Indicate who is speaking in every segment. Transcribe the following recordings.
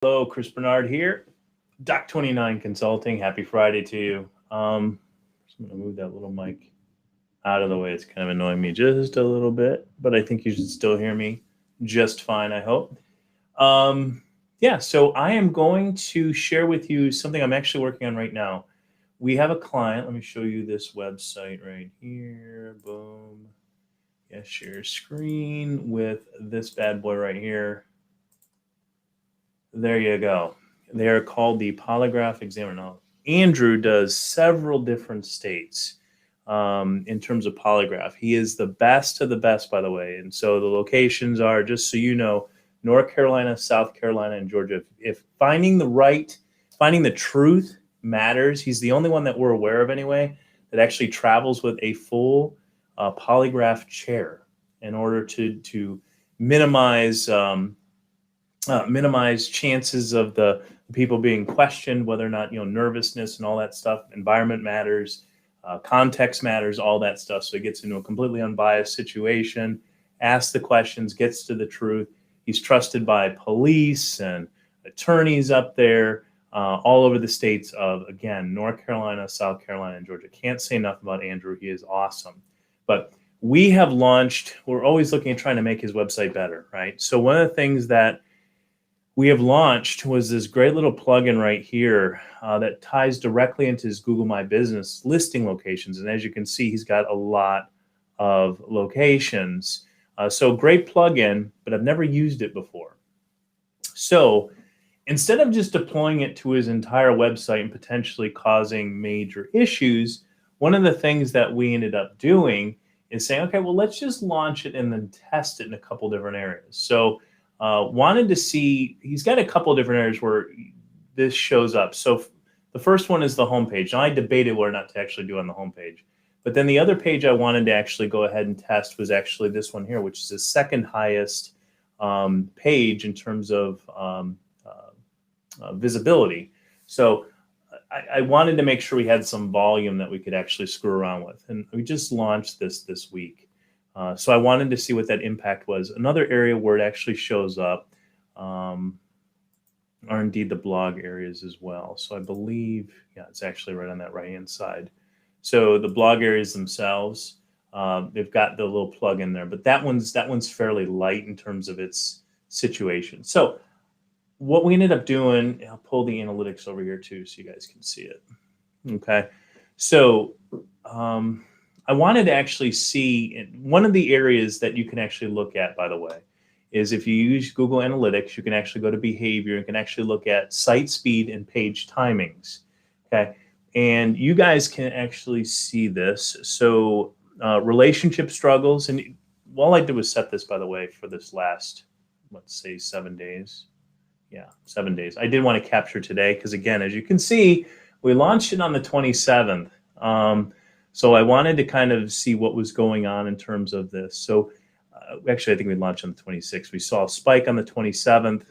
Speaker 1: Hello, Chris Bernard here, Doc29 Consulting. Happy Friday to you. I'm going to move that little mic out of the way. It's kind of annoying me just a little bit, but I think you should still hear me just fine, I hope. Yeah, so I am going to share with you something I'm actually working on right now. We have a client. Let me show you this website right here. Boom. Yeah, share screen with this bad boy right here. There you go. They are called the Polygraph Examiner. Now, Andrew does several different states in terms of polygraph. He is the best of the best, by the way. And so the locations are, just so you know, North Carolina, South Carolina, and Georgia. If finding the truth matters, he's the only one that we're aware of anyway that actually travels with a full polygraph chair in order to minimize minimize chances of the people being questioned, whether or not, nervousness and all that stuff. Environment matters, context matters, all that stuff. So he gets into a completely unbiased situation, asks the questions, gets to the truth. He's trusted by police and attorneys up there all over the states of, again, North Carolina, South Carolina, and Georgia. Can't say enough about Andrew. He is awesome. But we're always looking at trying to make his website better, right? So one of the things that we have launched was this great little plugin right here that ties directly into his Google My Business listing locations. And as you can see, he's got a lot of locations. So great plugin, but I've never used it before. So instead of just deploying it to his entire website and potentially causing major issues, one of the things that we ended up doing is saying, okay, well, let's just launch it and then test it in a couple different areas. So wanted to see, he's got a couple of different areas where this shows up. So the first one is the homepage. Now I debated whether or not to actually do on the homepage. But then the other page I wanted to actually go ahead and test was actually this one here, which is the second highest page in terms of visibility. So I wanted to make sure we had some volume that we could actually screw around with. And we just launched this week. So I wanted to see what that impact was. Another area where it actually shows up are indeed the blog areas as well. So I believe, yeah, it's actually right on that right-hand side. So the blog areas themselves, they've got the little plug in there, but that one's fairly light in terms of its situation. So what we ended up doing, I'll pull the analytics over here too so you guys can see it. Okay, so I wanted to actually see one of the areas that you can actually look at, by the way, is if you use Google Analytics, you can actually go to behavior and can actually look at site speed and page timings. Okay, and you guys can actually see this. So relationship struggles, and all I did was set this, by the way, for this last, let's say, 7 days. Yeah, 7 days. I did want to capture today because, again, as you can see, we launched it on the 27th. So I wanted to kind of see what was going on in terms of this. So actually, I think we launched on the 26th. We saw a spike on the 27th.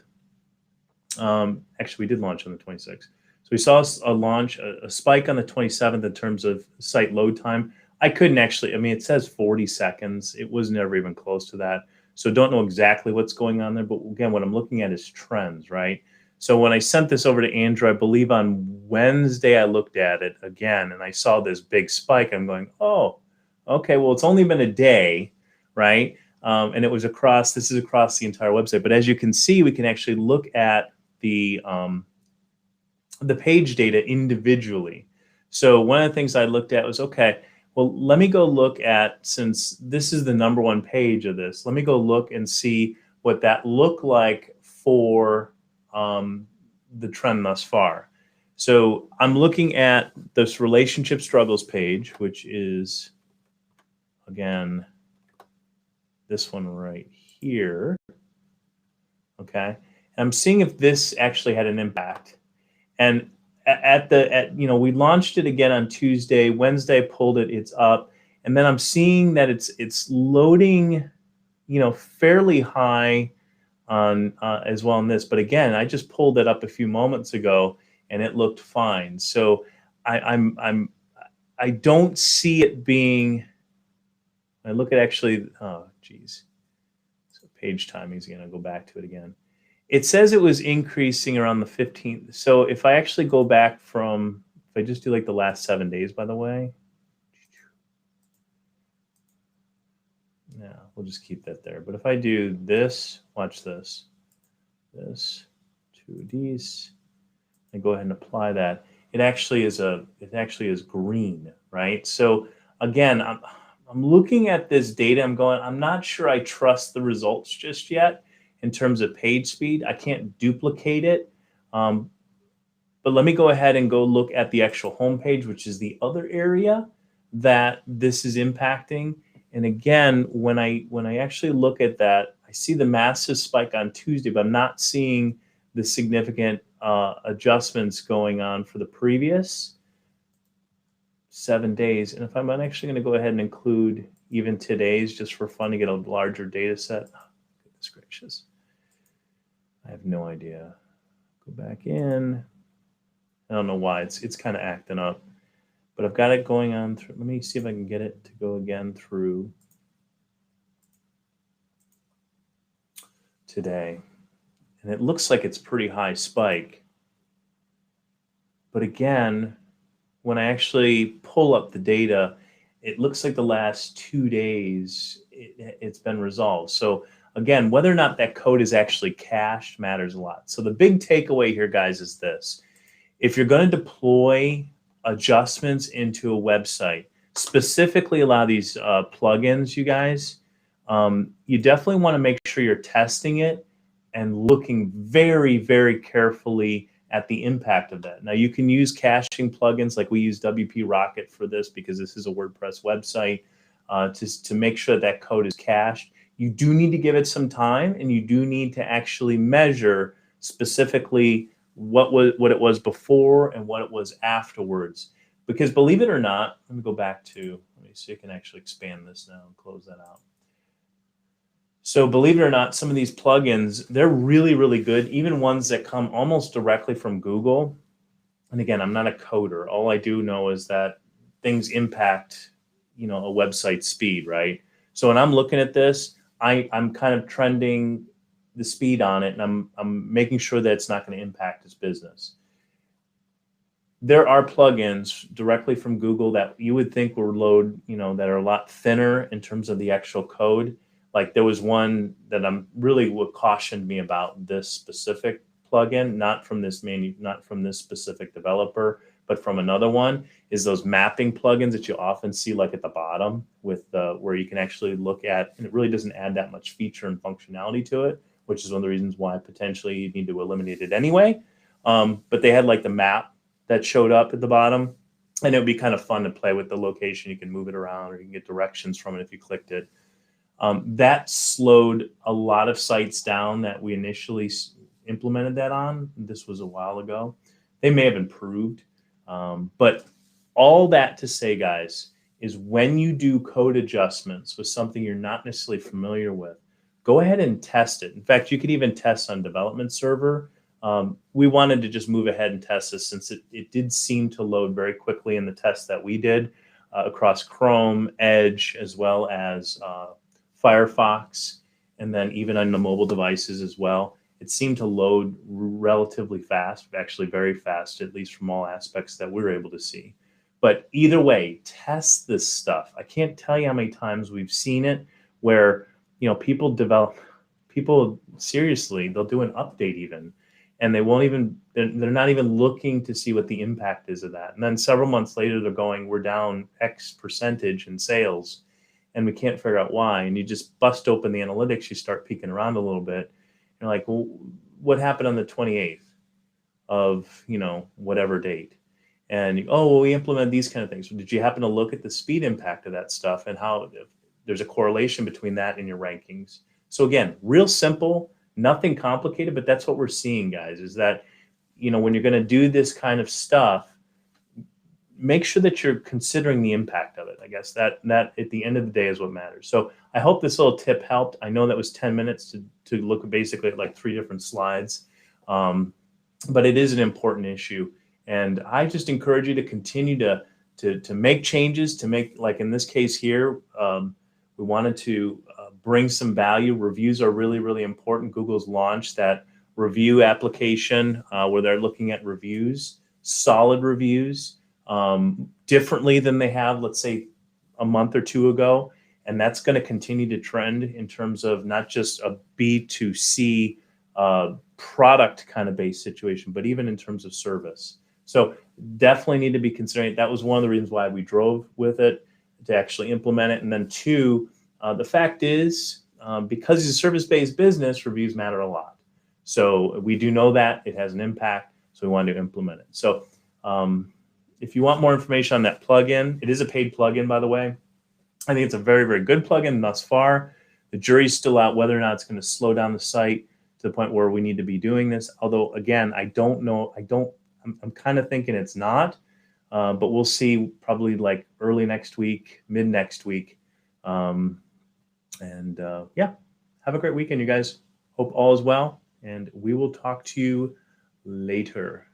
Speaker 1: Actually, we did launch on the 26th. So we saw a spike on the 27th in terms of site load time. I couldn't actually, I mean, it says 40 seconds. It was never even close to that. So don't know exactly what's going on there. But again, what I'm looking at is trends, right? So when I sent this over to Andrew, I believe on Wednesday, I looked at it again and I saw this big spike. I'm going, oh, okay, well, it's only been a day, right? And this is across the entire website. But as you can see, we can actually look at the page data individually. So one of the things I looked at was, okay, well, let me go look at, since this is the number one page of this, let me go look and see what that looked like for the trend thus far. So I'm looking at this relationship struggles page, which is, again, this one right here. Okay. And I'm seeing if this actually had an impact. And we launched it again on Tuesday. Wednesday, I pulled it, it's up. And then I'm seeing that it's loading, fairly high on as well in this. But again, I just pulled it up a few moments ago and it looked fine. So I don't see it being, I look at actually, oh geez. So page timing is going to go back to it again. It says it was increasing around the 15th. So if I actually go back from, if I just do like the last 7 days, by the way, yeah, we'll just keep that there. But if I do this, watch this, this, two of these, and go ahead and apply that, it actually is green, right? So again, I'm looking at this data. I'm going, I'm not sure I trust the results just yet in terms of page speed. I can't duplicate it. But let me go ahead and go look at the actual homepage, which is the other area that this is impacting. And again, when I actually look at that, I see the massive spike on Tuesday, but I'm not seeing the significant adjustments going on for the previous 7 days. And if I'm actually going to go ahead and include even today's just for fun to get a larger data set. Oh, goodness gracious. I have no idea. Go back in. I don't know why it's kind of acting up, but I've got it going on through. Let me see if I can get it to go again through today. And it looks like it's pretty high spike. But again, when I actually pull up the data, it looks like the last 2 days it's been resolved. So again, whether or not that code is actually cached matters a lot. So the big takeaway here, guys, is this. If you're going to deploy adjustments into a website, specifically a lot of these plugins, you guys, you definitely want to make sure you're testing it and looking very, very carefully at the impact of that. Now, you can use caching plugins like we use WP Rocket for this because this is a WordPress website to make sure that code is cached. You do need to give it some time, and you do need to actually measure specifically what it was before and what it was afterwards. Because believe it or not, let me go back to, let me see if I can actually expand this now and close that out. So believe it or not, some of these plugins, they're really, really good, even ones that come almost directly from Google. And again, I'm not a coder. All I do know is that things impact, a website speed, right? So when I'm looking at this, I'm kind of trending the speed on it, and I'm making sure that it's not going to impact its business. There are plugins directly from Google that you would think will load, that are a lot thinner in terms of the actual code. Like there was one that what cautioned me about this specific plugin, not from this specific developer, but from another one, is those mapping plugins that you often see like at the bottom with where you can actually look at, and it really doesn't add that much feature and functionality to it, which is one of the reasons why potentially you need to eliminate it anyway. But they had like the map that showed up at the bottom, and it would be kind of fun to play with the location. You can move it around, or you can get directions from it if you clicked it. That slowed a lot of sites down that we initially implemented that on. This was a while ago. They may have improved. But all that to say, guys, is when you do code adjustments with something you're not necessarily familiar with, go ahead and test it. In fact, you could even test on development server. We wanted to just move ahead and test this since it did seem to load very quickly in the test that we did across Chrome, Edge, as well as Firefox, and then even on the mobile devices as well. It seemed to load relatively fast, actually very fast, at least from all aspects that we were able to see. But either way, test this stuff. I can't tell you how many times we've seen it where people seriously, they'll do an update even, and they're not even looking to see what the impact is of that. And then several months later, they're going, we're down X percentage in sales, and we can't figure out why. And you just bust open the analytics, you start peeking around a little bit. You're like, well, what happened on the 28th of, whatever date? And, we implemented these kind of things. Did you happen to look at the speed impact of that stuff and how there's a correlation between that and your rankings? So again, real simple, nothing complicated, but that's what we're seeing, guys, is that, when you're going to do this kind of stuff, make sure that you're considering the impact of it. I guess that at the end of the day is what matters. So I hope this little tip helped. I know that was 10 minutes to look basically at like 3 different slides, but it is an important issue. And I just encourage you to continue to make changes, to make, like in this case here, we wanted to bring some value. Reviews are really, really important. Google's launched that review application where they're looking at reviews, solid reviews, differently than they have, let's say, a month or two ago. And that's going to continue to trend in terms of not just a B2C product kind of based situation, but even in terms of service. So definitely need to be considering it. That was one of the reasons why we drove with it, to actually implement it. And then two, the fact is, because it's a service-based business, reviews matter a lot. So we do know that it has an impact, so we wanted to implement it. So if you want more information on that plugin, it is a paid plugin, by the way. I think it's a very, very good plugin thus far. The jury's still out whether or not it's going to slow down the site to the point where we need to be doing this. Although, again, I don't know. I'm kind of thinking it's not, but we'll see probably like early next week, mid next week. Yeah, have a great weekend, you guys. Hope all is well, and we will talk to you later.